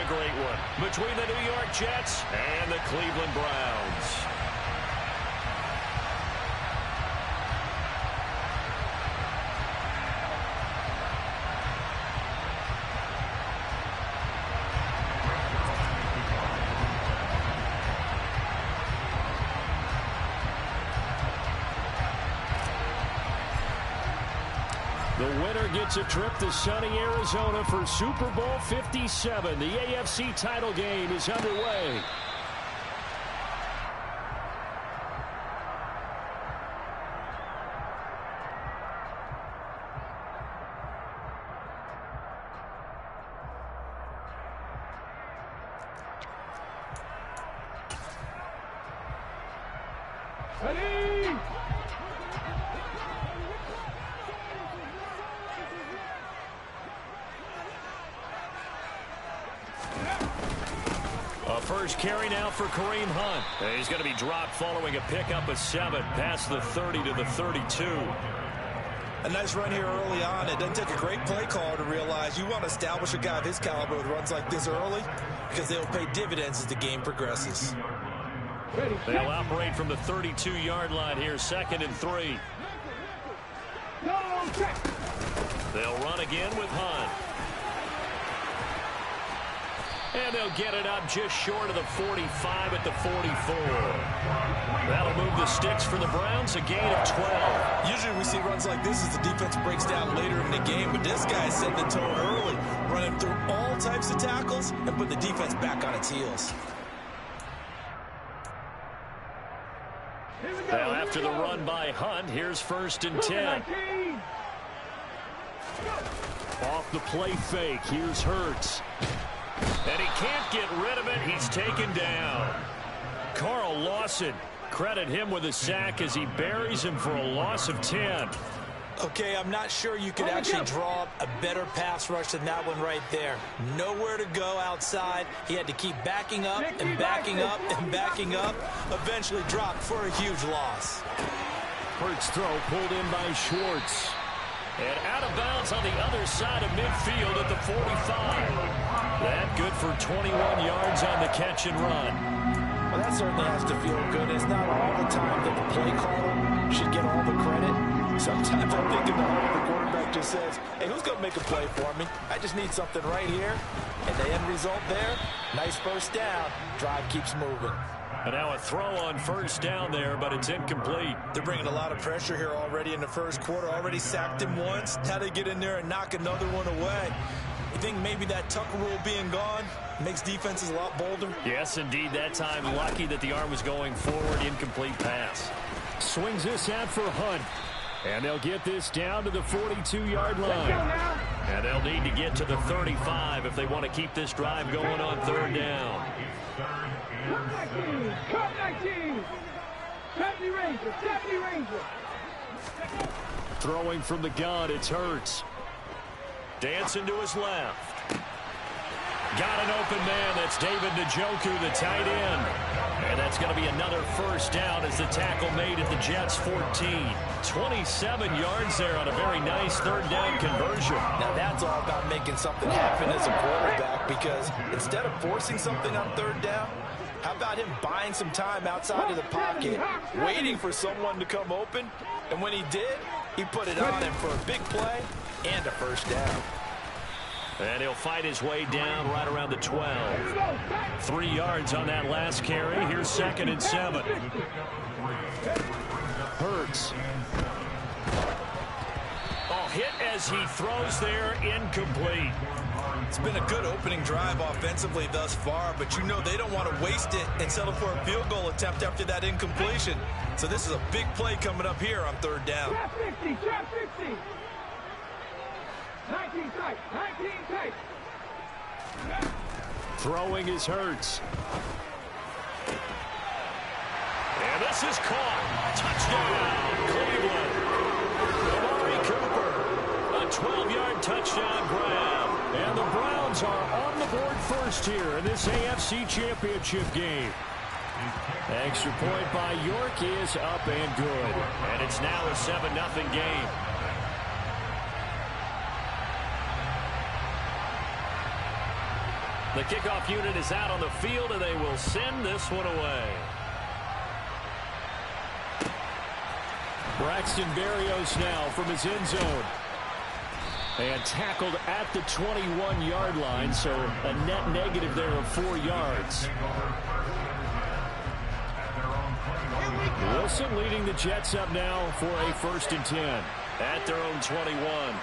great one between the New York Jets and the Cleveland Browns. The winner gets a trip to sunny Arizona for Super Bowl 57. The AFC title game is underway. Ready? A first carry now for Kareem Hunt. He's going to be dropped following a pickup of 7 past the 30 to the 32. A nice run here early on. It doesn't take a great play call to realize you want to establish a guy of his caliber with runs like this early because they'll pay dividends as the game progresses. They'll operate from the 32-yard line here, 2nd and 3. They'll run again with Hunt. And they'll get it up just short of the 45 at the 44. That'll move the sticks for the Browns, a gain of 12. Usually we see runs like this as the defense breaks down later in the game, but this guy set the tone early, running through all types of tackles and put the defense back on its heels. Now after the run by Hunt, here's 1st and 10. Off the play fake, here's Hurts. And he can't get rid of it. He's taken down. Carl Lawson, credit him with a sack as he buries him for a loss of 10. Okay, I'm not sure you could actually draw up a better pass rush than that one right there. Nowhere to go outside. He had to keep backing up and backing up and backing up. Eventually dropped for a huge loss. Hurts throw pulled in by Schwartz. And out of bounds on the other side of midfield at the 45. That good for 21 yards on the catch and run. Well, that certainly has to feel good. It's not all the time that the play caller should get all the credit. Sometimes I think in the heart of the quarterback just says, hey, who's going to make a play for me? I just need something right here. And the end result there, nice first down. Drive keeps moving. And now a throw on 1st down there, but it's incomplete. They're bringing a lot of pressure here already in the 1st quarter. Already sacked him once. Now they get in there and knock another one away. You think maybe that Tucker rule being gone makes defenses a lot bolder? Yes, indeed. That time lucky that the arm was going forward. Incomplete pass. Swings this out for Hunt. And they'll get this down to the 42-yard line. And they'll need to get to the 35 if they want to keep this drive going on 3rd down. Cut 19. 70 Ranger. 70 Ranger. Throwing from the gun, it's Hurts. Dancing to his left. Got an open man. That's David Njoku, the tight end. And that's going to be another 1st down as the tackle made at the Jets' 14. 27 yards there on a very nice 3rd down conversion. Now that's all about making something happen as a quarterback, because instead of forcing something on 3rd down, how about him buying some time outside of the pocket, waiting for someone to come open, and when he did, he put it on him for a big play and a 1st down. And he'll fight his way down right around the 12. 3 yards on that last carry. Here's 2nd and 7. Hurts. Oh, hit as he throws there, incomplete. It's been a good opening drive offensively thus far, but you know they don't want to waste it and settle for a field goal attempt after that incompletion. So this is a big play coming up here on 3rd down. Trap 50. Trap 50. 19 tight. 19 tight. Throwing is Hurts. And this is caught. Touchdown, Cleveland. Amari Cooper. A 12-yard touchdown grab. And the Browns are on the board first here in this AFC Championship game. Extra point by York is up and good. And it's now a 7-0 game. The kickoff unit is out on the field, and they will send this one away. Braxton Berrios now from his end zone. And tackled at the 21-yard line, so a net negative there of 4 yards. Wilson leading the Jets up now for a 1st and 10 at their own 21.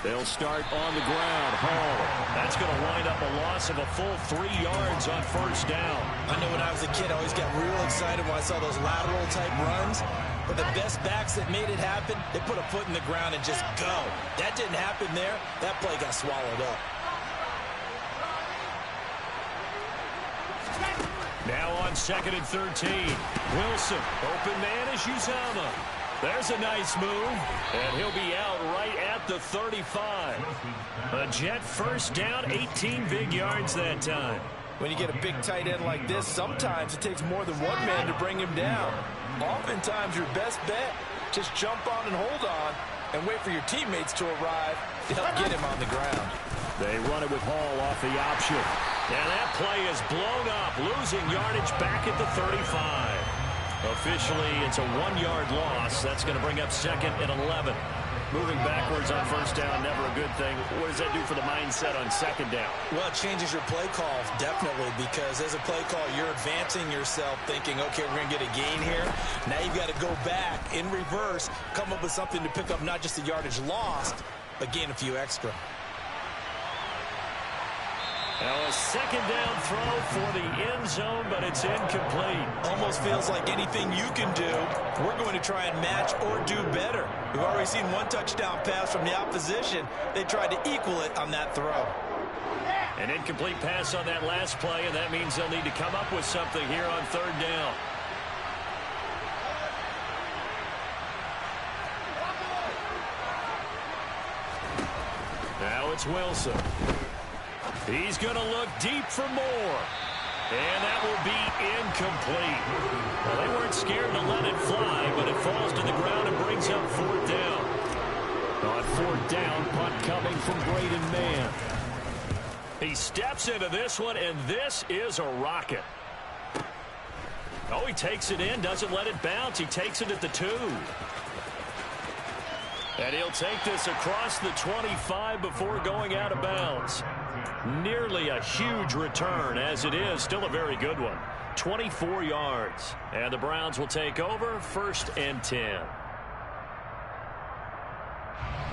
They'll start on the ground. Hall. That's going to wind up a loss of a full 3 yards on 1st down. I know when I was a kid, I always got real excited when I saw those lateral-type runs. But the best backs that made it happen, they put a foot in the ground and just go. That didn't happen there. That play got swallowed up. Now on 2nd and 13. Wilson. Open man is Uzomah. There's a nice move, and he'll be out right at the 35. A Jet 1st down, 18 big yards that time. When you get a big tight end like this, sometimes it takes more than one man to bring him down. Oftentimes, your best bet, just jump on and hold on and wait for your teammates to arrive to help get him on the ground. They run it with Hall off the option. And that play is blown up, losing yardage back at the 35. Officially, it's a 1-yard loss. That's going to bring up 2nd and 11. Moving backwards on 1st down, never a good thing. What does that do for the mindset on 2nd down? Well, it changes your play call, definitely, because as a play call, you're advancing yourself thinking, okay, we're going to get a gain here. Now you've got to go back in reverse, come up with something to pick up not just the yardage lost, but gain a few extra. Now a 2nd down throw for the end zone, but it's incomplete. Almost feels like anything you can do, we're going to try and match or do better. We've already seen 1 touchdown pass from the opposition. They tried to equal it on that throw. An incomplete pass on that last play, and that means they'll need to come up with something here on 3rd down. Now it's Wilson. He's going to look deep for more. And that will be incomplete. Well, they weren't scared to let it fly, but it falls to the ground and brings up 4th down. On 4th down, punt coming from Braden Mann. He steps into this one, and this is a rocket. Oh, he takes it in, doesn't let it bounce. He takes it at the 2. And he'll take this across the 25 before going out of bounds. Nearly a huge return, as it is. Still a very good one. 24 yards. And the Browns will take over 1st and 10.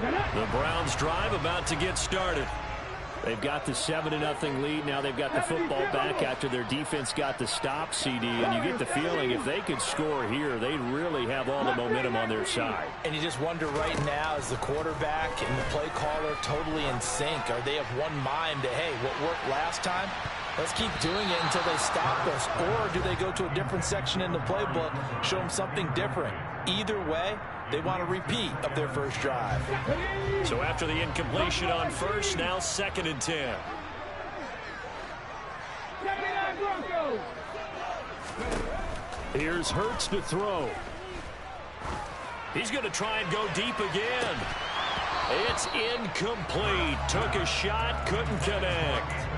The Browns drive about to get started. They've got the 7-0 lead. Now they've got the football back after their defense got the stop, CD. And you get the feeling if they could score here, they'd really have all the momentum on their side. And you just wonder right now, is the quarterback and the play caller totally in sync? Are they of one mind to, hey, what worked last time? Let's keep doing it until they stop us. Or do they go to a different section in the playbook, show them something different? Either way, they want a repeat of their first drive. So after the incompletion on 1st, now 2nd and 10. Here's Hurts to throw. He's going to try and go deep again. It's incomplete. Took a shot, couldn't connect.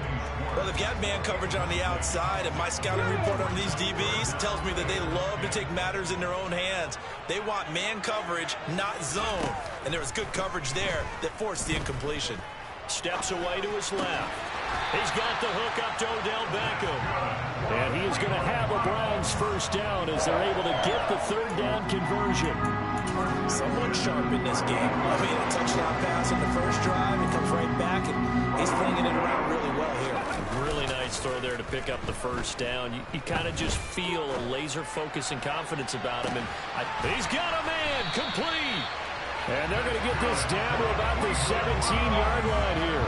Well, they've got man coverage on the outside, and my scouting report on these DBs tells me that they love to take matters in their own hands. They want man coverage, not zone. And there was good coverage there that forced the incompletion. Steps away to his left. He's got the hook up to Odell Beckham. And he is going to have a Browns 1st down as they're able to get the 3rd down conversion. Someone sharp in this game. I mean, a touchdown pass on the first drive. He comes right back, and he's flinging it around really well here. Really nice throw there to pick up the 1st down. You kind of just feel a laser focus and confidence about him. And he's got a man complete. And they're going to get this down to about the 17-yard line here.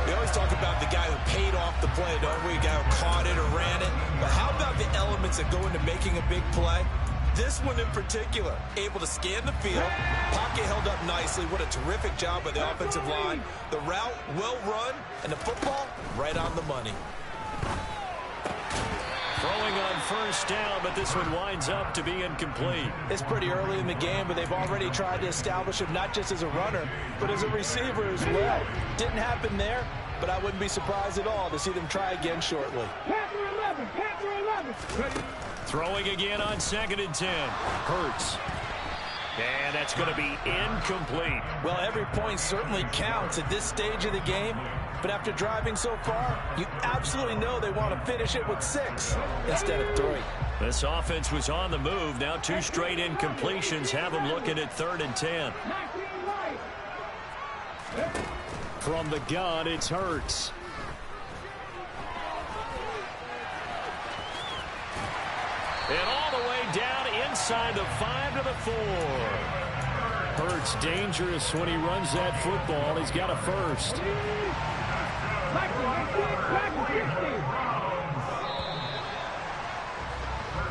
We always talk about the guy who paid off the play, don't we? A guy who caught it or ran it. But how about the elements that go into making a big play? This one in particular, able to scan the field, pocket held up nicely. What a terrific job by the offensive line. The route well run, and the football right on the money. Throwing on first down, but this one winds up to be incomplete. It's pretty early in the game, but they've already tried to establish him not just as a runner, but as a receiver as well. Didn't happen there, but I wouldn't be surprised at all to see them try again shortly. Panther 11. Ready. Throwing again on 2nd and 10. Hurts. And that's going to be incomplete. Well, every point certainly counts at this stage of the game. But after driving so far, you absolutely know they want to finish it with 6 instead of 3. This offense was on the move. Now 2 straight incompletions have them looking at 3rd and 10. From the gun, it's Hurts. And all the way down inside the 5 to the 4. Hurts dangerous when he runs that football. He's got a first.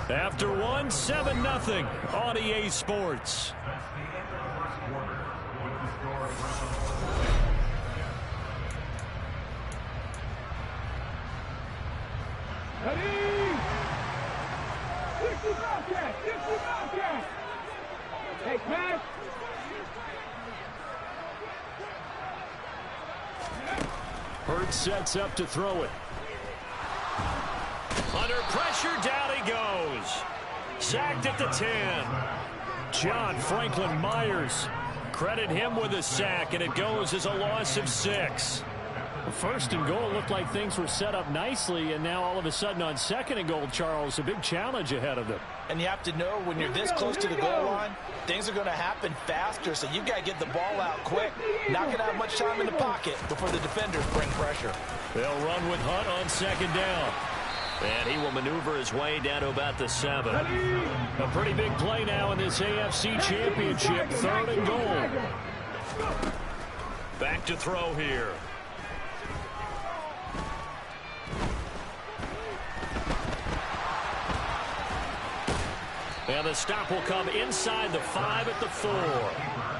After one, 7-0 on EA Sports. Hey, pass. Hurts sets up to throw it. Under pressure, down he goes. Sacked at the 10. John Franklin Myers. Credit him with a sack, and it goes as a loss of 6. First and goal looked like things were set up nicely, and now all of a sudden on 2nd and goal, Charles, a big challenge ahead of them. And you have to know when you're this close to the goal line, things are going to happen faster, so you've got to get the ball out quick. Not going to have much time in the pocket before the defenders bring pressure. They'll run with Hunt on 2nd down. And he will maneuver his way down to about the 7. A pretty big play now in this AFC Championship, 3rd and goal. Back to throw here. And the stop will come inside the 5 at the 4.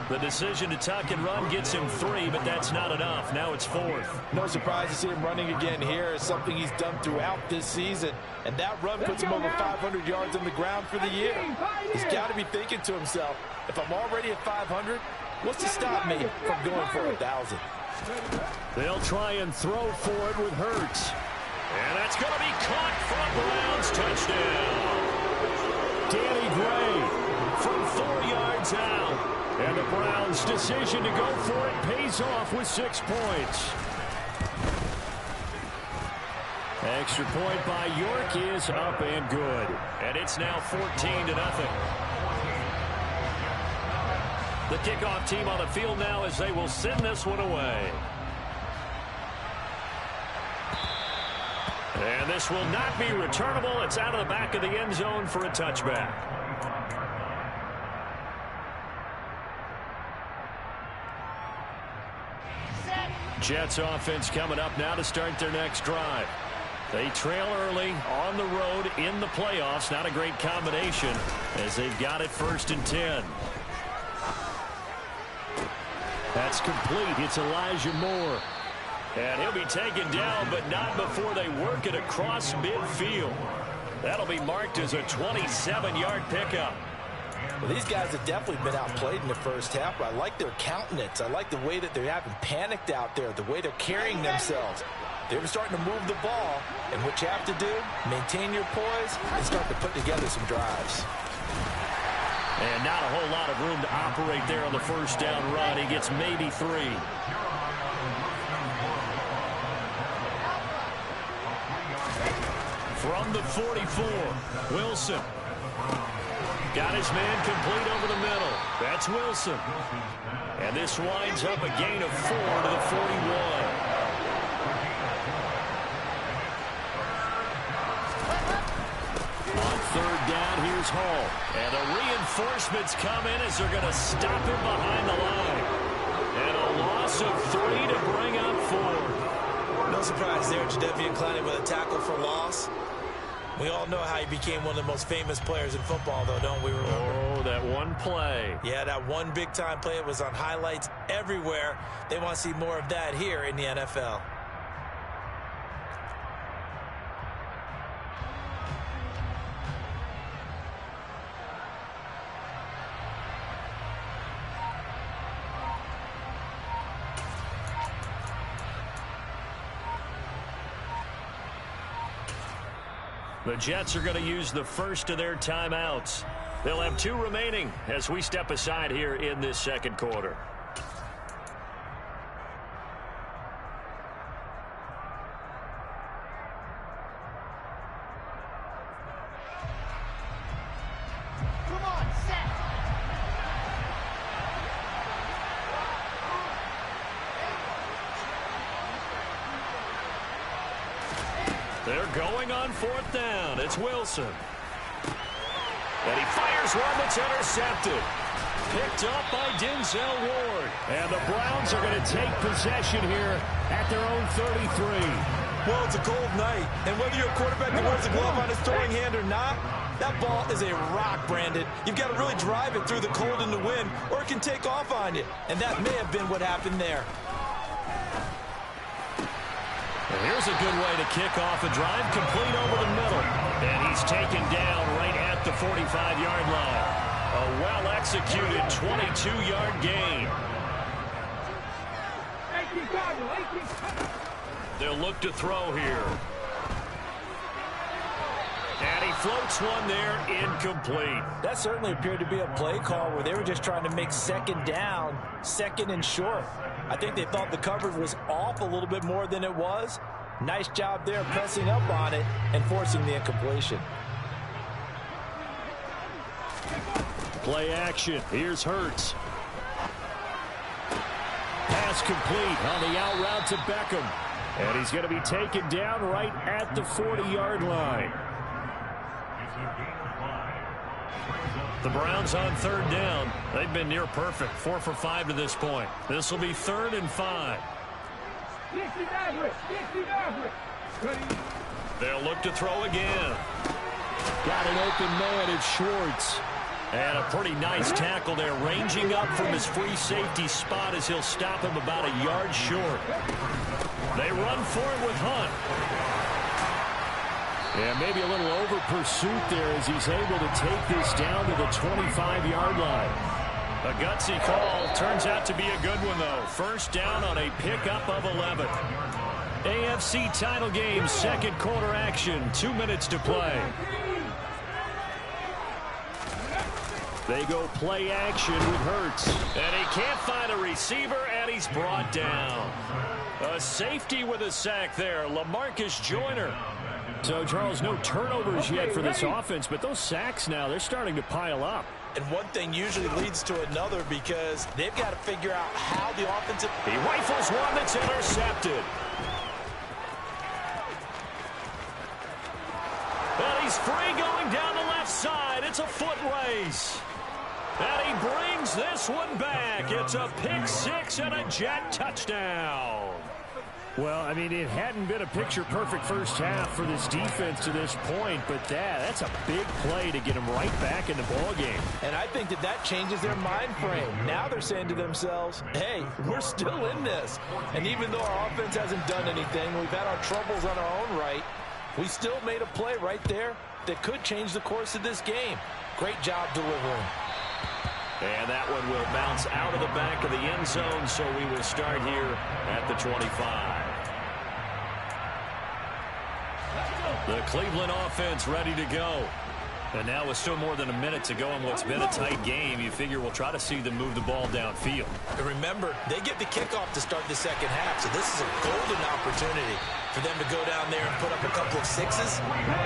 The decision to tuck and run gets him 3, but that's not enough. Now it's 4th. No surprise to see him running again here. It's something he's done throughout this season. And that run puts him over 500 yards on the ground for the year. He's got to be thinking to himself, if I'm already at 500, what's to stop me from going for 1,000? They'll try and throw for it with Hurts. And that's going to be caught for a Browns touchdown. Danny Gray from 4 yards out. And the Browns' decision to go for it pays off with 6 points. Extra point by York is up and good. And it's now 14-0. The kickoff team on the field now as they will send this one away. And this will not be returnable. It's out of the back of the end zone for a touchback. Jets offense coming up now to start their next drive. They trail early on the road in the playoffs. Not a great combination as they've got it 1st and 10. That's complete. It's Elijah Moore. And he'll be taken down, but not before they work it across midfield. That'll be marked as a 27-yard pickup. Well, these guys have definitely been outplayed in the first half, but I like their countenance. I like the way that they haven't panicked out there, the way they're carrying themselves. They're starting to move the ball, and what you have to do, maintain your poise and start to put together some drives. And not a whole lot of room to operate there on the first down run. He gets maybe 3. From the 44, Wilson. Got his man complete over the middle. That's Wilson. And this winds up a gain of 4 to the 41. On 3rd down, here's Hall. And the reinforcements come in as they're going to stop him behind the line. And a loss of 3 to bring up 4. No surprise there, Jadeveon Clowney with a tackle for loss. We all know how he became one of the most famous players in football, though, don't we remember? Oh, that one play. Yeah, that one big-time play. It was on highlights everywhere. They want to see more of that here in the NFL. The Jets are going to use the first of their timeouts. They'll have 2 remaining as we step aside here in this second quarter. They're going on 4th down. It's Wilson. And he fires one that's intercepted. Picked up by Denzel Ward. And the Browns are going to take possession here at their own 33. Well, it's a cold night, and whether you're a quarterback that wears a glove on his throwing hand or not, that ball is a rock, Brandon. You've got to really drive it through the cold and the wind, or it can take off on you. And that may have been what happened there. And here's a good way to kick off a drive, complete over the middle. And he's taken down right at the 45-yard line. A well-executed 22-yard gain. They'll look to throw here. And he floats one there, incomplete. That certainly appeared to be a play call where they were just trying to make second down, second and short. I think they thought the coverage was off a little bit more than it was. Nice job there pressing up on it and forcing the incompletion. Play action. Here's Hurts. Pass complete on the out route to Beckham. And he's going to be taken down right at the 40-yard line. The Browns on 3rd down. They've been near perfect. 4 for 5 to this point. This will be 3rd and 5. They'll look to throw again. Got an open man. It's Schwartz. And a pretty nice tackle there, ranging up from his free safety spot as he'll stop him about a yard short. They run for it with Hunt. And maybe a little over pursuit there as he's able to take this down to the 25-yard line. A gutsy call. Turns out to be a good one, though. 1st down on a pickup of 11. AFC title game, second quarter action. 2 minutes to play. They go play action with Hurts. And he can't find a receiver, and he's brought down. A safety with a sack there, LaMarcus Joyner. So, Charles, no turnovers yet for this offense, but those sacks now, they're starting to pile up. And one thing usually leads to another because they've got to figure out how the offensive... He rifles one that's intercepted. And he's free going down the left side. It's a foot race. And he brings this one back. It's a pick 6 and a Jet touchdown. Well, I mean, it hadn't been a picture-perfect first half for this defense to this point, but that's a big play to get them right back in the ballgame. And I think that changes their mind frame. Now they're saying to themselves, hey, we're still in this. And even though our offense hasn't done anything, we've had our troubles on our own right, we still made a play right there that could change the course of this game. Great job delivering. And that one will bounce out of the back of the end zone, so we will start here at the 25. The Cleveland offense ready to go. And now with still more than a minute to go in what's been a tight game, you figure we'll try to see them move the ball downfield. And remember, they get the kickoff to start the second half, so this is a golden opportunity for them to go down there and put up a couple of sixes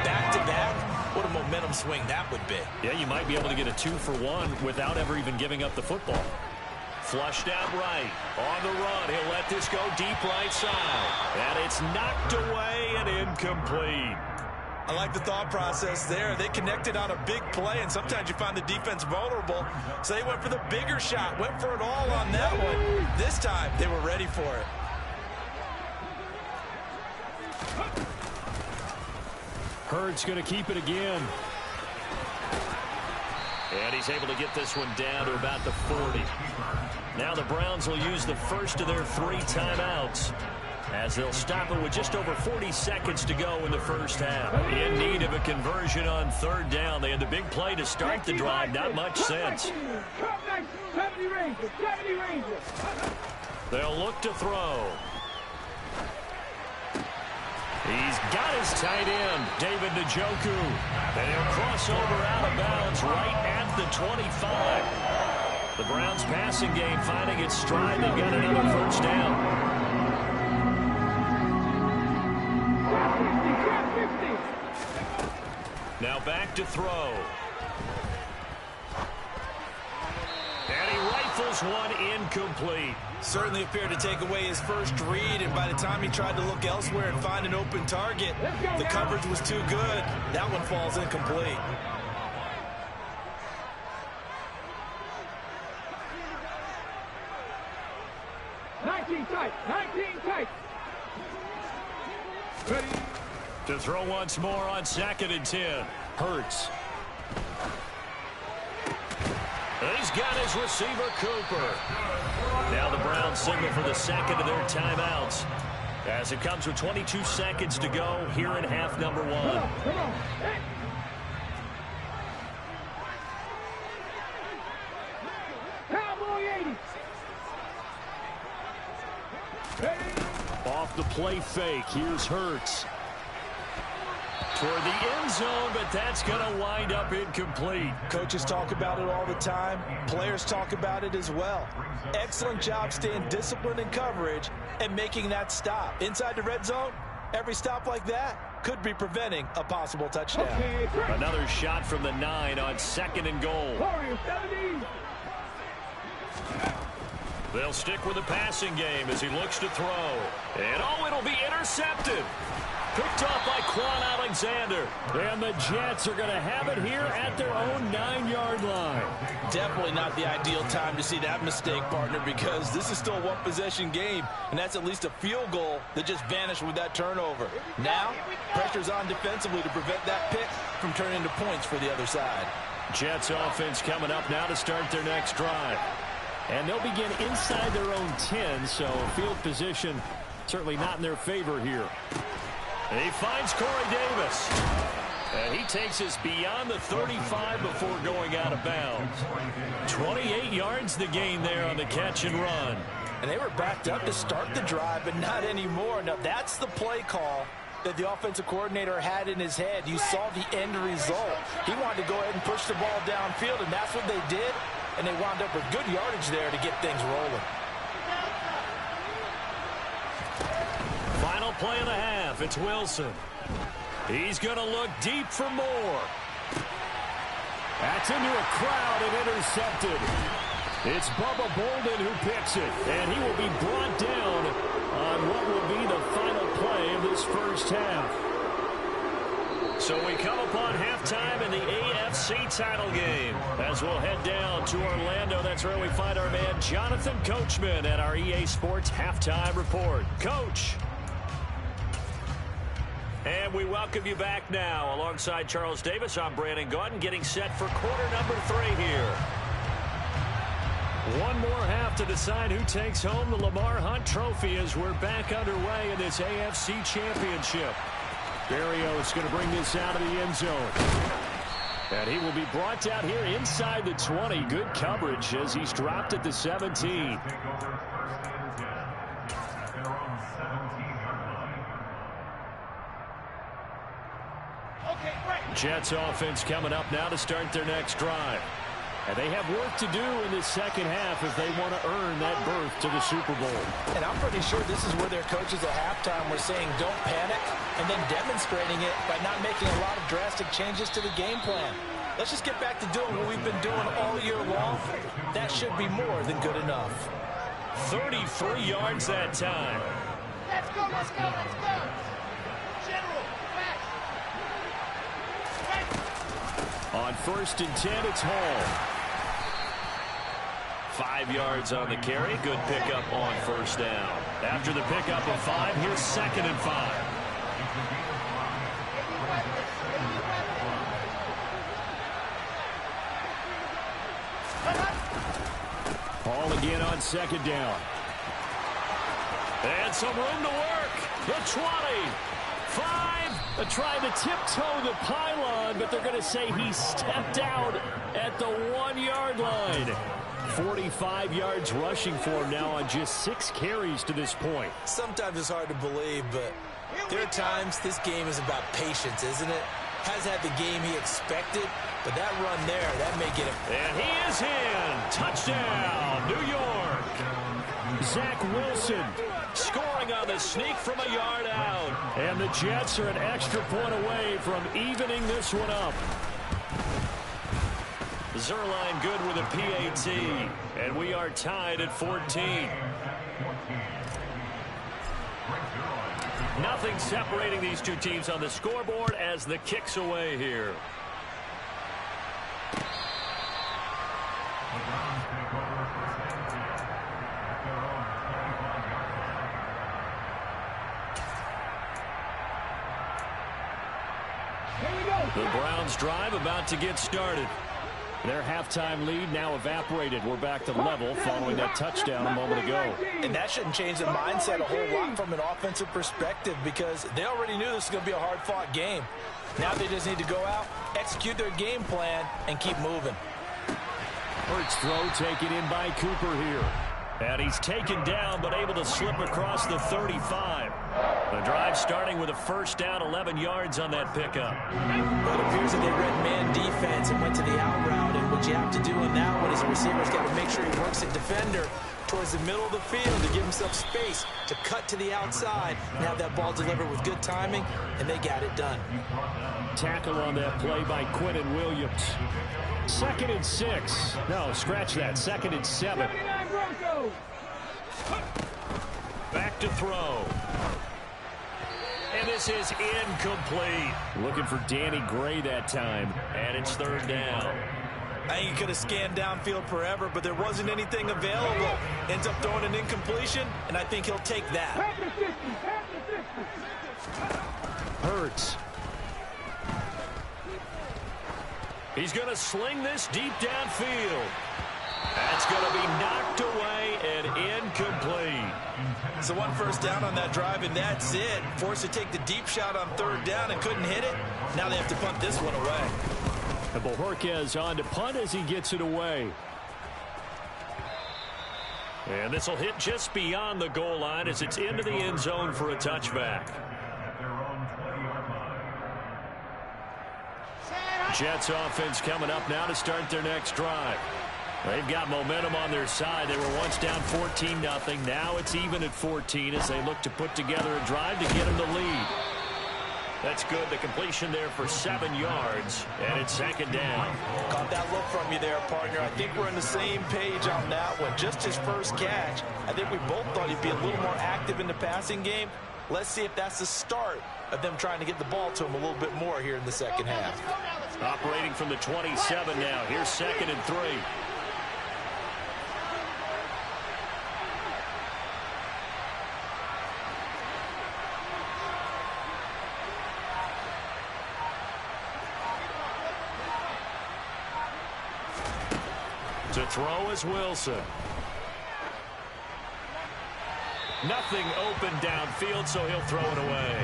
back-to-back. What a momentum swing that would be. Yeah, you might be able to get a 2-for-1 without ever even giving up the football. Flushed out right. On the run, he'll let this go deep right side. And it's knocked away and incomplete. I like the thought process there. They connected on a big play, and sometimes you find the defense vulnerable. So they went for the bigger shot, went for it all on that one. This time, they were ready for it. Hurts going to keep it again. And he's able to get this one down to about the 40. Now the Browns will use the first of their 3 timeouts, as they'll stop it with just over 40 seconds to go in the first half. In need of a conversion on 3rd down. They had the big play to start the drive. Not much sense. They'll look to throw. He's got his tight end, David Njoku. And he'll cross over out of bounds right at the 25. The Browns passing game finding its stride. They've got another first down. Now back to throw. And he rifles one incomplete. Certainly appeared to take away his first read, and by the time he tried to look elsewhere and find an open target, the coverage was too good. That one falls incomplete. Nineteen tight. Ready. To throw once more on 2nd and 10. Hurts. He's got his receiver, Cooper. Now the Browns signal for the second of their timeouts, as it comes with 22 seconds to go here in half number 1. Come on. Hey. Cowboy 80. Ready. Off the play fake, here's Hurts. Toward the end zone, but that's going to wind up incomplete. Coaches talk about it all the time. Players talk about it as well. Excellent job staying disciplined in coverage and making that stop. Inside the red zone, every stop like that could be preventing a possible touchdown. Okay, Another shot from the 9 on 2nd and goal. Warriors 70. They'll stick with the passing game as he looks to throw. And it'll be intercepted. Picked off by Quan Alexander. And the Jets are going to have it here at their own 9-yard line. Definitely not the ideal time to see that mistake, partner, because this is still a one-possession game, and that's at least a field goal that just vanished with that turnover. Now, pressure's on defensively to prevent that pick from turning into points for the other side. Jets offense coming up now to start their next drive. And they'll begin inside their own 10, so field position certainly not in their favor here. And he finds Corey Davis. And he takes us beyond the 35 before going out of bounds. 28 yards the gain there on the catch and run. And they were backed up to start the drive, but not anymore. Now, that's the play call that the offensive coordinator had in his head. You saw the end result. He wanted to go ahead and push the ball downfield, and that's what they did. And they wound up with good yardage there to get things rolling. Final play of the half. It's Wilson. He's going to look deep for more. That's into a crowd and intercepted. It's Bubba Bolden who picks it, and he will be brought down on what will be the final play of this first half. So we come upon halftime in the AFC title game as we'll head down to Orlando. That's where we find our man Jonathan Coachman at our EA Sports Halftime Report. Coach. And we welcome you back now. Alongside Charles Davis, I'm Brandon Gaudin, getting set for quarter number 3 here. One more half to decide who takes home the Lamar Hunt Trophy as we're back underway in this AFC Championship. Berrios going to bring this out of the end zone. And he will be brought down here inside the 20. Good coverage as he's dropped at the 17. Jets offense coming up now to start their next drive. And they have work to do in the second half if they want to earn that berth to the Super Bowl. And I'm pretty sure this is where their coaches at halftime were saying don't panic, and then demonstrating it by not making a lot of drastic changes to the game plan. Let's just get back to doing what we've been doing all year long. That should be more than good enough. 33 yards that time. Let's go. General, back. On 1st and 10, it's Hall. 5 yards on the carry. Good pickup on first down. After the pickup of 5, here's 2nd and 5. Hall again on 2nd down. And some room to work. The 20. 5. They're trying to tiptoe the pylon, but they're going to say he stepped out at the 1-yard line. 45 yards rushing for him now on just 6 carries to this point. Sometimes it's hard to believe, but There are times this game is about patience, isn't it? Has had the game he expected, but that run there, that may get him. And he is in. Touchdown, New York. Zach Wilson scoring on the sneak from a yard out. And the Jets are an extra point away from evening this one up. Zerline good with a PAT. And we are tied at 14. Nothing separating these two teams on the scoreboard as the kick's away here. The Browns drive about to get started. Their halftime lead now evaporated. We're back to level following that touchdown a moment ago. And that shouldn't change the mindset a whole lot from an offensive perspective because they already knew this was going to be a hard-fought game. Now they just need to go out, execute their game plan, and keep moving. Hurts throw taken in by Cooper here. And he's taken down but able to slip across the 35. The drive starting with a first down, 11 yards on that pickup. Well, it appears that they read man defense and went to the out route. And what you have to do on that one is the receiver's got to make sure he works at defender towards the middle of the field to give himself space to cut to the outside and have that ball delivered with good timing, and they got it done. Tackle on that play by Quinnen Williams. 2nd and 6. No, scratch that. 2nd and 7. Back to throw. And this is incomplete. Looking for Danny Gray that time. And it's 3rd down. I think he could have scanned downfield forever, but there wasn't anything available. Ends up throwing an incompletion, and I think he'll take that. Hurts. He's going to sling this deep downfield. That's going to be knocked away and incomplete. So one first down on that drive, and that's it. Forced to take the deep shot on 3rd down and couldn't hit it. Now they have to punt this one away. And Bojorquez on to punt as he gets it away. And this will hit just beyond the goal line as it's into the end zone for a touchback. Jets offense coming up now to start their next drive. They've got momentum on their side. They were once down 14-0. Now it's even at 14 as they look to put together a drive to get them the lead. That's good. The completion there for 7 yards, and it's 2nd down. Caught that look from you there, partner. I think we're on the same page on that one. Just his first catch. I think we both thought he'd be a little more active in the passing game. Let's see if that's the start of them trying to get the ball to him a little bit more here in the second half. Operating from the 27 now. Here's 2nd and 3. To throw is Wilson. Nothing open downfield, so he'll throw it away.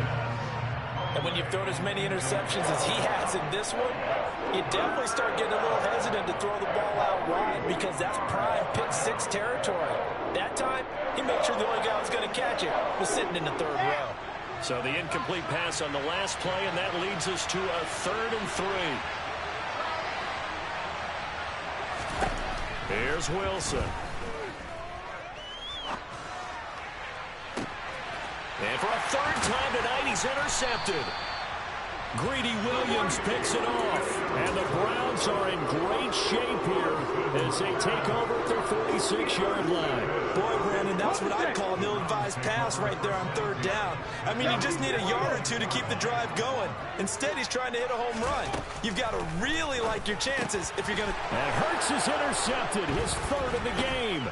And when you've thrown as many interceptions as he has in this one, you definitely start getting a little hesitant to throw the ball out wide because that's prime pick 6 territory. That time, he made sure the only guy who was going to catch it was sitting in the 3rd row. So the incomplete pass on the last play, and that leads us to a 3rd and 3. Here's Wilson. And for a 3rd time tonight, he's intercepted. Greedy Williams picks it off. And the Browns are in great shape here as they take over at their 46-yard line. Boy, Brandon, that's what I'd call an ill-advised pass right there on 3rd down. I mean, you just need a yard or two to keep the drive going. Instead, he's trying to hit a home run. You've got to really like your chances if you're going to... And Hurts is intercepted, his 3rd of the game.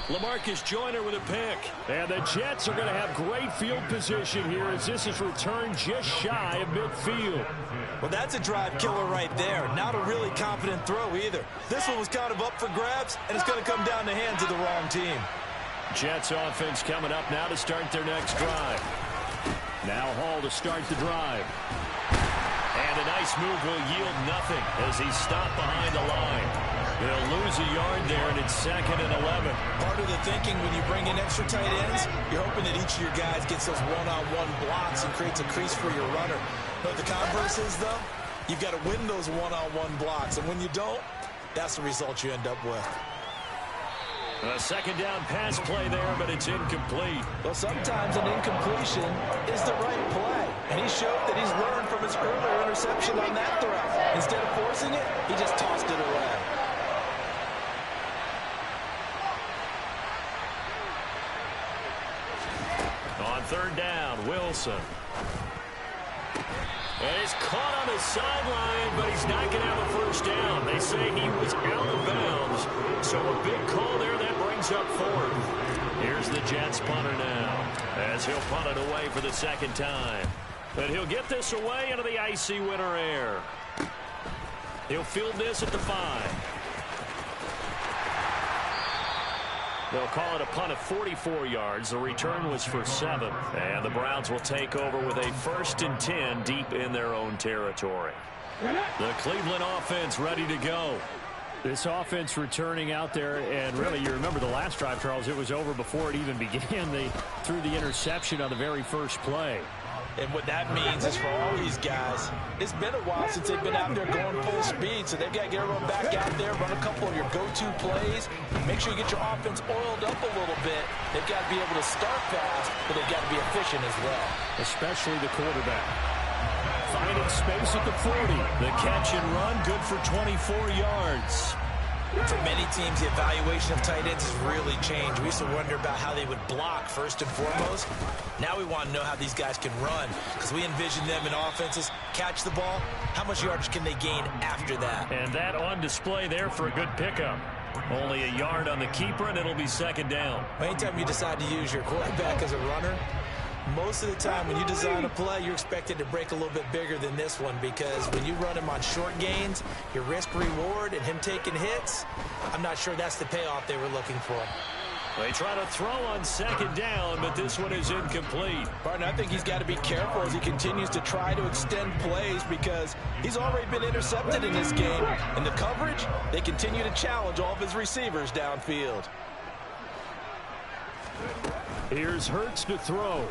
LaMarcus Joyner with a pick. And the Jets are going to have great field position here as this is returned just shy of midfield. Well, that's a drive killer right there. Not a really confident throw either. This one was kind of up for grabs, and it's going to come down the hands of the wrong team. Jets offense coming up now to start their next drive. Now Hall to start the drive. And a nice move will yield nothing as he's stopped behind the line. They'll lose a yard there, and it's 2nd and 11. Part of the thinking when you bring in extra tight ends, you're hoping that each of your guys gets those one-on-one blocks and creates a crease for your runner. But the converse is, though, you've got to win those one-on-one blocks. And when you don't, that's the result you end up with. A 2nd down pass play there, but it's incomplete. Well, sometimes an incompletion is the right play. And he showed that he's learned from his earlier interception on that throw. Instead of forcing it, he just tossed it away. On 3rd down, Wilson. And he's caught on the sideline, but he's not going to have a 1st down. They say he was out of bounds. So a big call there that brings up 4th. Here's the Jets punter now, as he'll punt it away for the 2nd time. But he'll get this away into the icy winter air. He'll field this at the 5. They'll call it a punt of 44 yards. The return was for 7. And the Browns will take over with a 1st and 10 deep in their own territory. The Cleveland offense ready to go. This offense returning out there, and really, you remember the last drive, Charles, it was over before it even began. They threw the interception on the very first play. And what that means is for all these guys, it's been a while since they've been out there going full speed, so they've got to get everyone back out there, run a couple of your go-to plays, make sure you get your offense oiled up a little bit. They've got to be able to start fast, but they've got to be efficient as well. Especially the quarterback. Finding space at the 40. The catch and run, good for 24 yards. For many teams, the evaluation of tight ends has really changed. We used to wonder about how they would block first and foremost. Now we want to know how these guys can run, because we envision them in offenses catch the ball. How much yardage can they gain after that? And that on display there for a good pickup. Only a yard on the keeper, and it'll be 2nd down. Anytime you decide to use your quarterback as a runner, most of the time when you design a play, you're expected to break a little bit bigger than this one, because when you run him on short gains, your risk-reward and him taking hits, I'm not sure that's the payoff they were looking for. They try to throw on 2nd down, but this one is incomplete. Barton, I think he's got to be careful as he continues to try to extend plays, because he's already been intercepted in this game. In the coverage, they continue to challenge all of his receivers downfield. Here's Hurts to throw.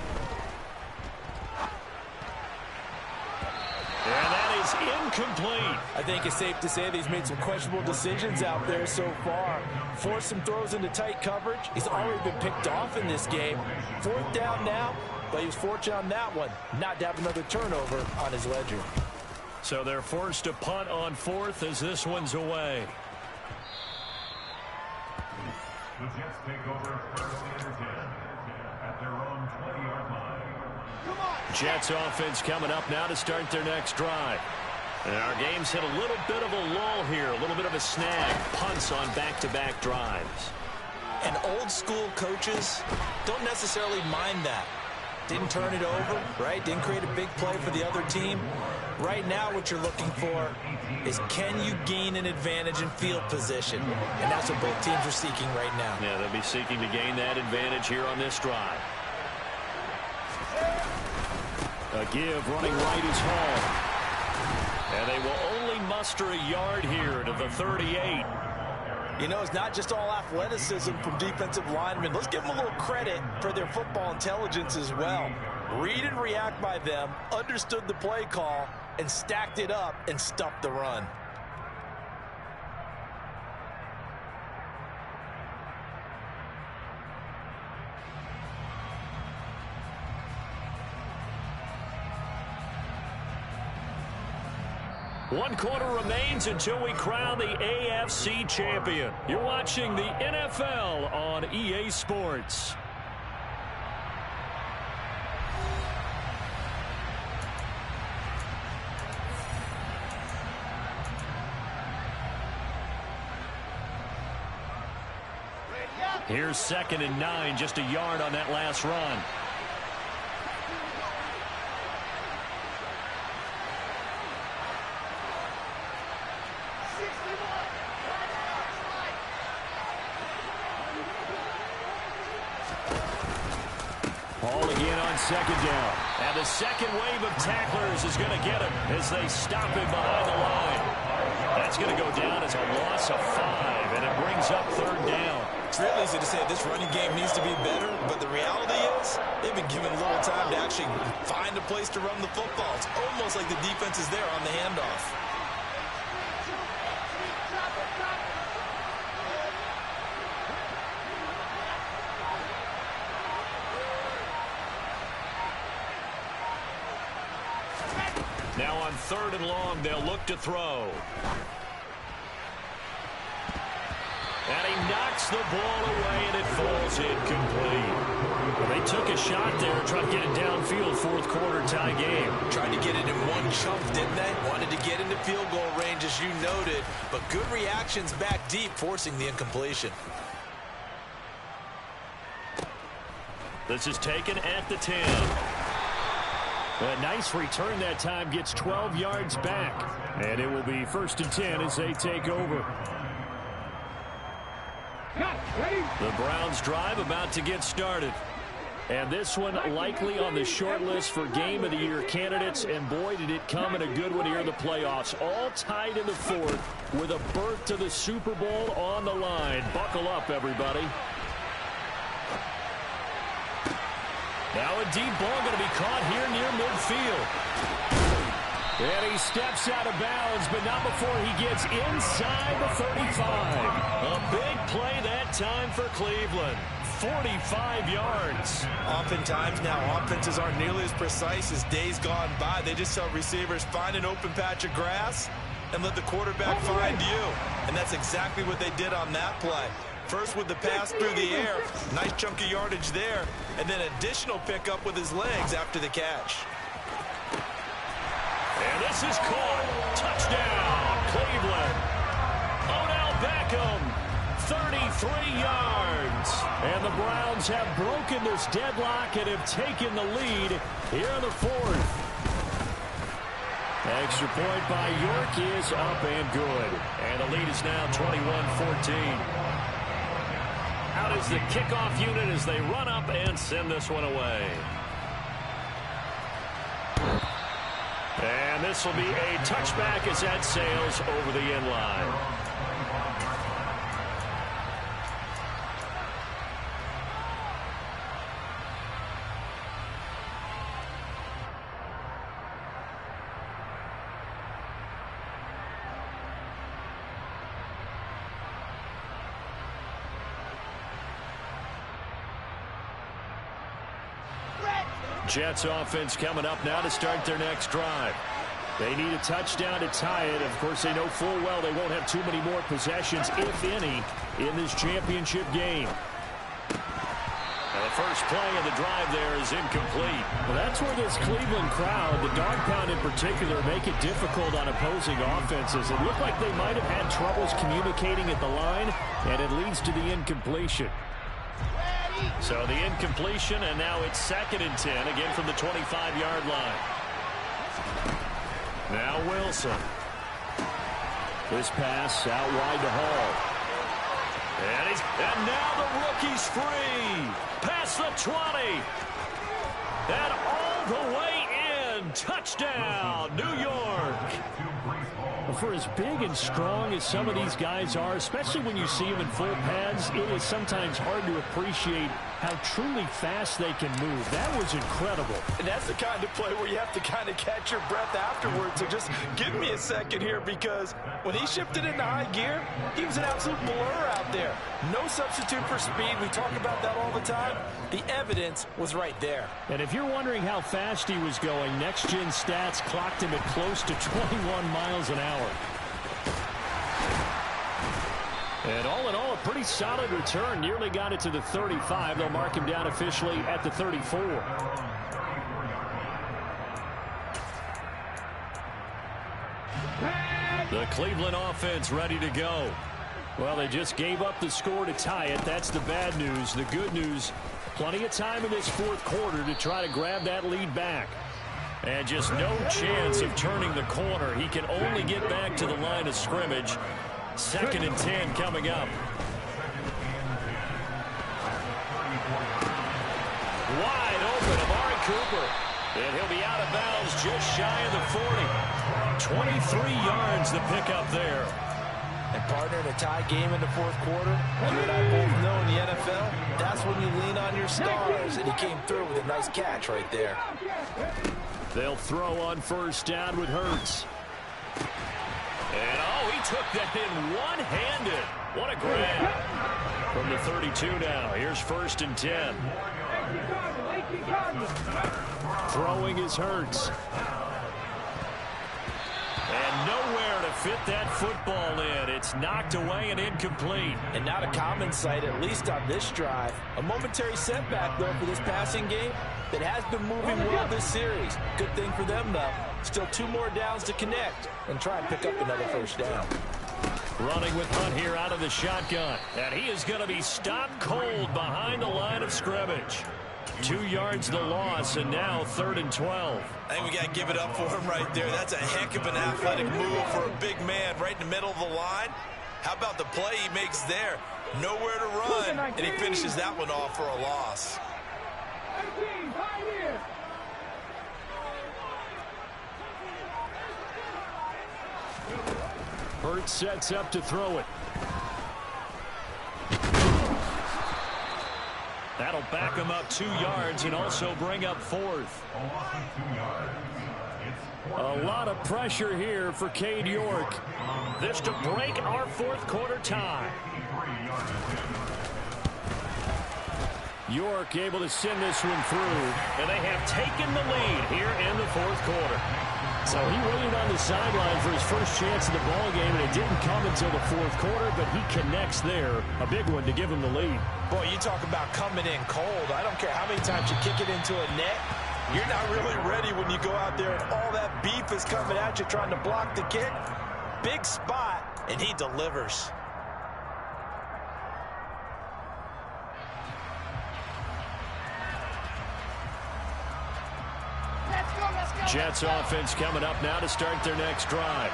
And that is incomplete. I think it's safe to say that he's made some questionable decisions out there so far. Forced some throws into tight coverage. He's already been picked off in this game. 4th down now, but he was fortunate on that one not to have another turnover on his ledger. So they're forced to punt on 4th as this one's away. The Jets take over 1st and 10 at their own 20-yard line. Jets offense coming up now to start their next drive. And our game's hit a little bit of a lull here, a little bit of a snag. Punts on back-to-back drives. And old-school coaches don't necessarily mind that. Didn't turn it over, right? Didn't create a big play for the other team. Right now what you're looking for is, can you gain an advantage in field position? And that's what both teams are seeking right now. Yeah, they'll be seeking to gain that advantage here on this drive. A give running right is Hall. And they will only muster a yard here to the 38. You know, it's not just all athleticism from defensive linemen. Let's give them a little credit for their football intelligence as well. Read and react by them, understood the play call, and stacked it up and stuffed the run. One quarter remains until we crown the AFC champion. You're watching the NFL on EA Sports. Here's 2nd and 9, just a yard on that last run. Ball again on 2nd down. And the second wave of tacklers is going to get him as they stop him behind the line. That's going to go down as a loss of 5, and it brings up 3rd down. It's real easy to say this running game needs to be better, but the reality is they've been given little time to actually find a place to run the football. It's almost like the defense is there on the handoff. Now on 3rd and long, they'll look to throw. And he knocks the ball away, and it falls incomplete. Well, they took a shot there and tried to get it downfield, 4th quarter tie game. Tried to get it in one chunk, didn't they? Wanted to get into field goal range, as you noted, but good reactions back deep, forcing the incompletion. This is taken at the 10. A nice return that time, gets 12 yards back. And it will be 1st and 10 as they take over. The Browns drive about to get started. And this one likely on the short list for Game of the Year candidates. And boy, did it come in a good one here in the playoffs. All tied in the 4th with a berth to the Super Bowl on the line. Buckle up, everybody. Now a deep ball going to be caught here near midfield. And he steps out of bounds, but not before he gets inside the 35. A big play that time for Cleveland. 45 yards. Oftentimes now, offenses aren't nearly as precise as days gone by. They just tell receivers, find an open patch of grass and let the quarterback find you. And that's exactly what they did on that play. First with the pass through the air, nice chunk of yardage there, and then additional pickup with his legs after the catch. And this is caught. Touchdown, Cleveland. Odell Beckham, 33 yards. And the Browns have broken this deadlock and have taken the lead here in the 4th. Extra point by York is up and good. And the lead is now 21-14. Out is the kickoff unit as they run up and send this one away. And this will be a touchback as that sails over the end line. Jets offense coming up now to start their next drive. They need a touchdown to tie it. Of course, they know full well they won't have too many more possessions, if any, in this championship game. And the first play of the drive there is incomplete. Well, that's where this Cleveland crowd, the dog pound in particular, make it difficult on opposing offenses. It looked like they might have had troubles communicating at the line, and it leads to the incompletion. So the incompletion, and now it's 2nd and 10, again from the 25-yard line. Now Wilson. This pass out wide to Hall. And now the rookie's free. Past the 20. And all the way in. Touchdown, New York. For as big and strong as some of these guys are, especially when you see them in full pads, it is sometimes hard to appreciate how truly fast they can move. That was incredible. And that's the kind of play where you have to kind of catch your breath afterwards. So just give me a second here, because when he shifted into high gear, he was an absolute blur out there. No substitute for speed. We talk about that all the time. The evidence was right there. And if you're wondering how fast he was going, next-gen stats clocked him at close to 21 miles an hour. And all in all, a pretty solid return. Nearly got it to the 35. They'll mark him down officially at the 34. The Cleveland offense ready to go. Well, they just gave up the score to tie it. That's the bad news. The good news, plenty of time in this 4th quarter to try to grab that lead back. And just no chance of turning the corner. He can only get back to the line of scrimmage. 2nd and 10 coming up. Wide open, Amari Cooper. And he'll be out of bounds just shy of the 40. 23 yards the pickup there. And partner, in a tie game in the fourth quarter, you and I both know in the NFL, that's when you lean on your stars. And he came through with a nice catch right there. They'll throw on first down with Hurts. And, oh, he took that in one-handed. What a grab. From the 32 now. Here's 1st and 10. Throwing is Hurts. And nowhere to fit that football in. It's knocked away and incomplete. And not a common sight, at least on this drive. A momentary setback, though, for this passing game that has been moving well this series. Good thing for them, though. Still 2 more downs to connect and try and pick up another first down. Running with Hunt here out of the shotgun. And he is going to be stopped cold behind the line of scrimmage. 2 yards the loss, and now 3rd and 12. I think we got to give it up for him right there. That's a heck of an athletic move for a big man right in the middle of the line. How about the play he makes there? Nowhere to run, and he finishes that one off for a loss. Hurts sets up to throw it. That'll back him up 2 yards and also bring up 4th. A lot of pressure here for Cade York. This to break our fourth quarter tie. York able to send this one through, and they have taken the lead here in the fourth quarter. So he waited on the sideline for his first chance of the ball game, and it didn't come until the fourth quarter, but he connects there. A big one to give him the lead. Boy, you talk about coming in cold. I don't care how many times you kick it into a net. You're not really ready when you go out there and all that beef is coming at you trying to block the kick. Big spot, and he delivers. Jets offense coming up now to start their next drive.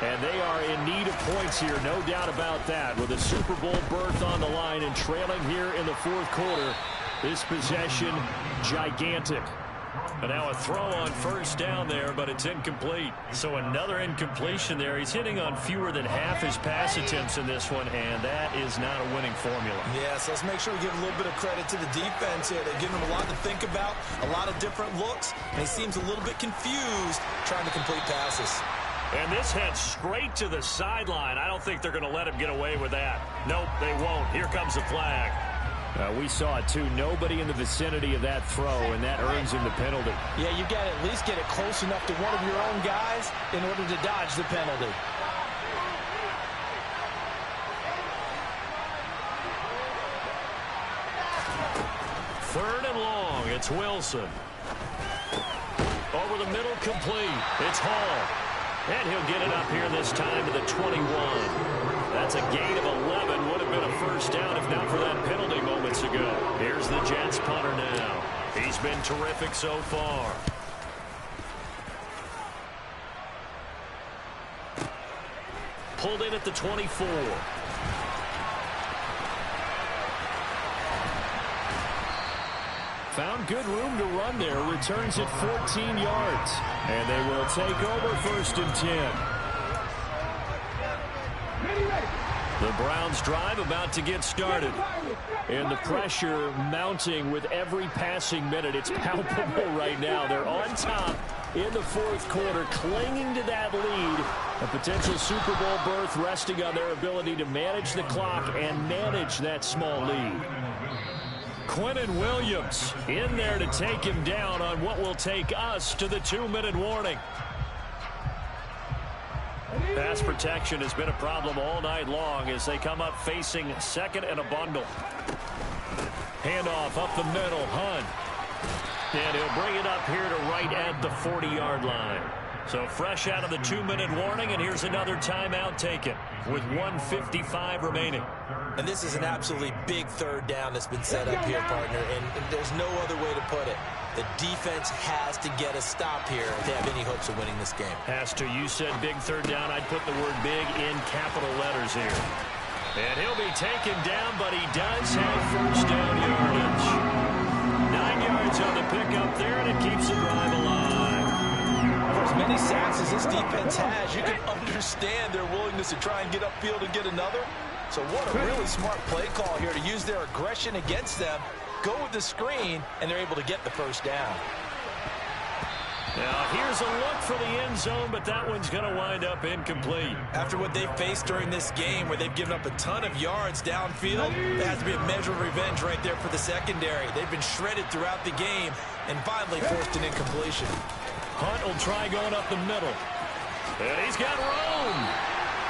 And they are in need of points here, no doubt about that. With a Super Bowl berth on the line and trailing here in the fourth quarter. This possession, gigantic. And now a throw on first down there, but it's incomplete. So another incompletion there. He's hitting on fewer than half his pass attempts in this one, and that is not a winning formula. Yeah, so let's make sure we give a little bit of credit to the defense here. They're giving him a lot to think about, a lot of different looks, and he seems a little bit confused trying to complete passes. And this heads straight to the sideline. I don't think they're going to let him get away with that. Nope, they won't. Here comes the flag. We saw it, too. Nobody in the vicinity of that throw, and that earns him the penalty. Yeah, you got to at least get it close enough to one of your own guys in order to dodge the penalty. Third and long. It's Wilson. Over the middle, complete. It's Hall. And he'll get it up here this time to the 21. That's a gain of 11. Would have been a first down if not for that penalty moments ago. Here's the Jets punter now. He's been terrific so far. Pulled in at the 24. Found good room to run there. Returns it 14 yards. And they will take over 1st and 10. The Browns drive about to get started. And the pressure mounting with every passing minute. It's palpable right now. They're on top in the fourth quarter, clinging to that lead. A potential Super Bowl berth resting on their ability to manage the clock and manage that small lead. Quinnen Williams in there to take him down on what will take us to the 2-minute warning. Pass protection has been a problem all night long as they come up facing second and a bundle. Handoff up the middle, Hunt. And he'll bring it up here to right at the 40-yard line. So fresh out of the 2-minute warning, and here's another timeout taken with 1:55 remaining. And this is an absolutely big third down that's been set up here, partner, and there's no other way to put it. The defense has to get a stop here if they have any hopes of winning this game. Has to. You said big third down. I'd put the word big in capital letters here. And he'll be taken down, but he does have first down yardage. 9 yards on the pickup there, and it keeps the drive alive. There's many sacks as this defense has, you can understand their willingness to try and get upfield and get another. So what a really smart play call here to use their aggression against them, go with the screen, and they're able to get the first down. Now, here's a look for the end zone, but that one's going to wind up incomplete. After what they faced during this game where they've given up a ton of yards downfield, there has to be a measure of revenge right there for the secondary. They've been shredded throughout the game and finally forced an incompletion. Hunt will try going up the middle. And he's got room.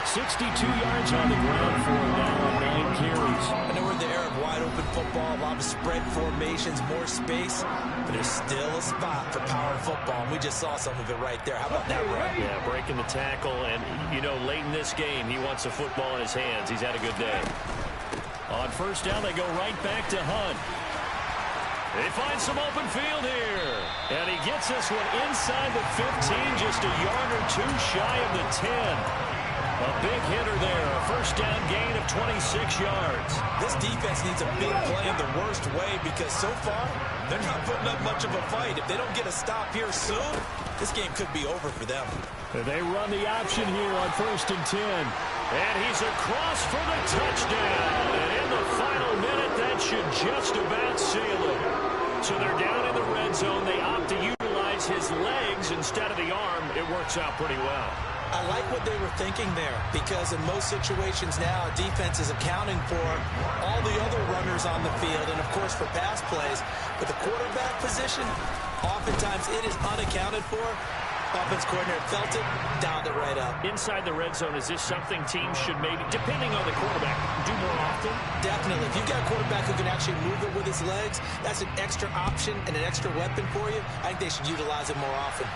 62 yards on the ground for him now on 9 carries. I know we're in the era of wide-open football, a lot of spread formations, more space, but there's still a spot for power football, and we just saw some of it right there. How about that run? Yeah, breaking the tackle, and, you know, late in this game, he wants the football in his hands. He's had a good day. On first down, they go right back to Hunt. They find some open field here, and he gets this one inside the 15, just a yard or two shy of the 10. A big hitter there, a first down gain of 26 yards. This defense needs a big play in the worst way because so far, they're not putting up much of a fight. If they don't get a stop here soon, this game could be over for them. They run the option here on first and 10. And he's across for the touchdown. And in the final minute, that should just about seal it. So they're down in the red zone. They opt to utilize his legs instead of the arm. It works out pretty well. I like what they were thinking there because in most situations now, defense is accounting for all the other runners on the field and, of course, for pass plays. But the quarterback position, oftentimes it is unaccounted for. Offense coordinator felt it, dialed it right up. Inside the red zone, is this something teams should maybe, depending on the quarterback, do more often? Definitely. If you've got a quarterback who can actually move it with his legs, that's an extra option and an extra weapon for you. I think they should utilize it more often.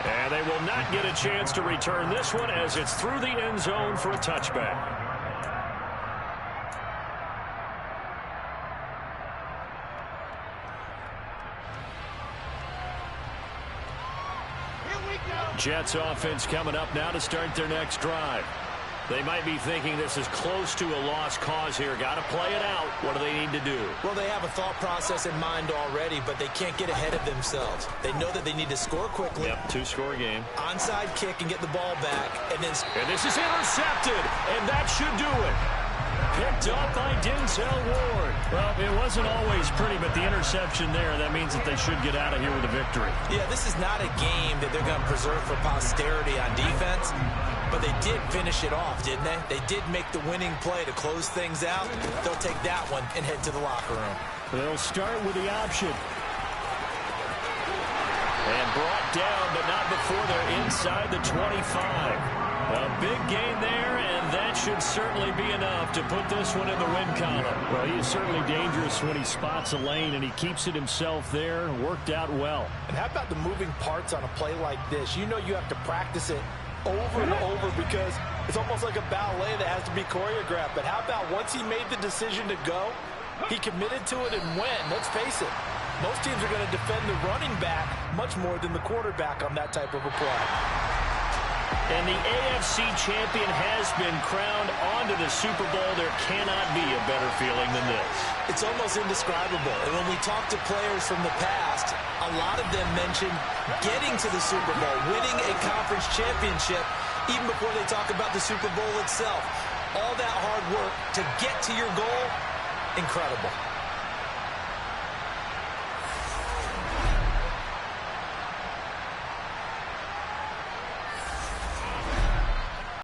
And they will not get a chance to return this one as it's through the end zone for a touchback. Jets offense coming up now to start their next drive. They might be thinking this is close to a lost cause here. Got to play it out. What do they need to do? Well, they have a thought process in mind already, but they can't get ahead of themselves. They know that they need to score quickly. Yep, 2-score game. Onside kick and get the ball back. And this is intercepted, and that should do it. Picked up by Denzel Ward. Well, it wasn't always pretty, but the interception there, that means that they should get out of here with a victory. Yeah, this is not a game that they're going to preserve for posterity on defense, but they did finish it off, didn't they? They did make the winning play to close things out. They'll take that one and head to the locker room. They'll start with the option. And brought down, but not before they're inside the 25. A big gain there, and that should certainly be enough to put this one in the win column. Well, he is certainly dangerous when he spots a lane, and he keeps it himself there. Worked out well. And how about the moving parts on a play like this? You know you have to practice it over and over because it's almost like a ballet that has to be choreographed. But how about once he made the decision to go, he committed to it and went. Let's face it, most teams are going to defend the running back much more than the quarterback on that type of a play. And the AFC champion has been crowned onto the Super Bowl. There cannot be a better feeling than this. It's almost indescribable. And when we talk to players from the past, a lot of them mention getting to the Super Bowl, winning a conference championship, even before they talk about the Super Bowl itself. All that hard work to get to your goal, incredible.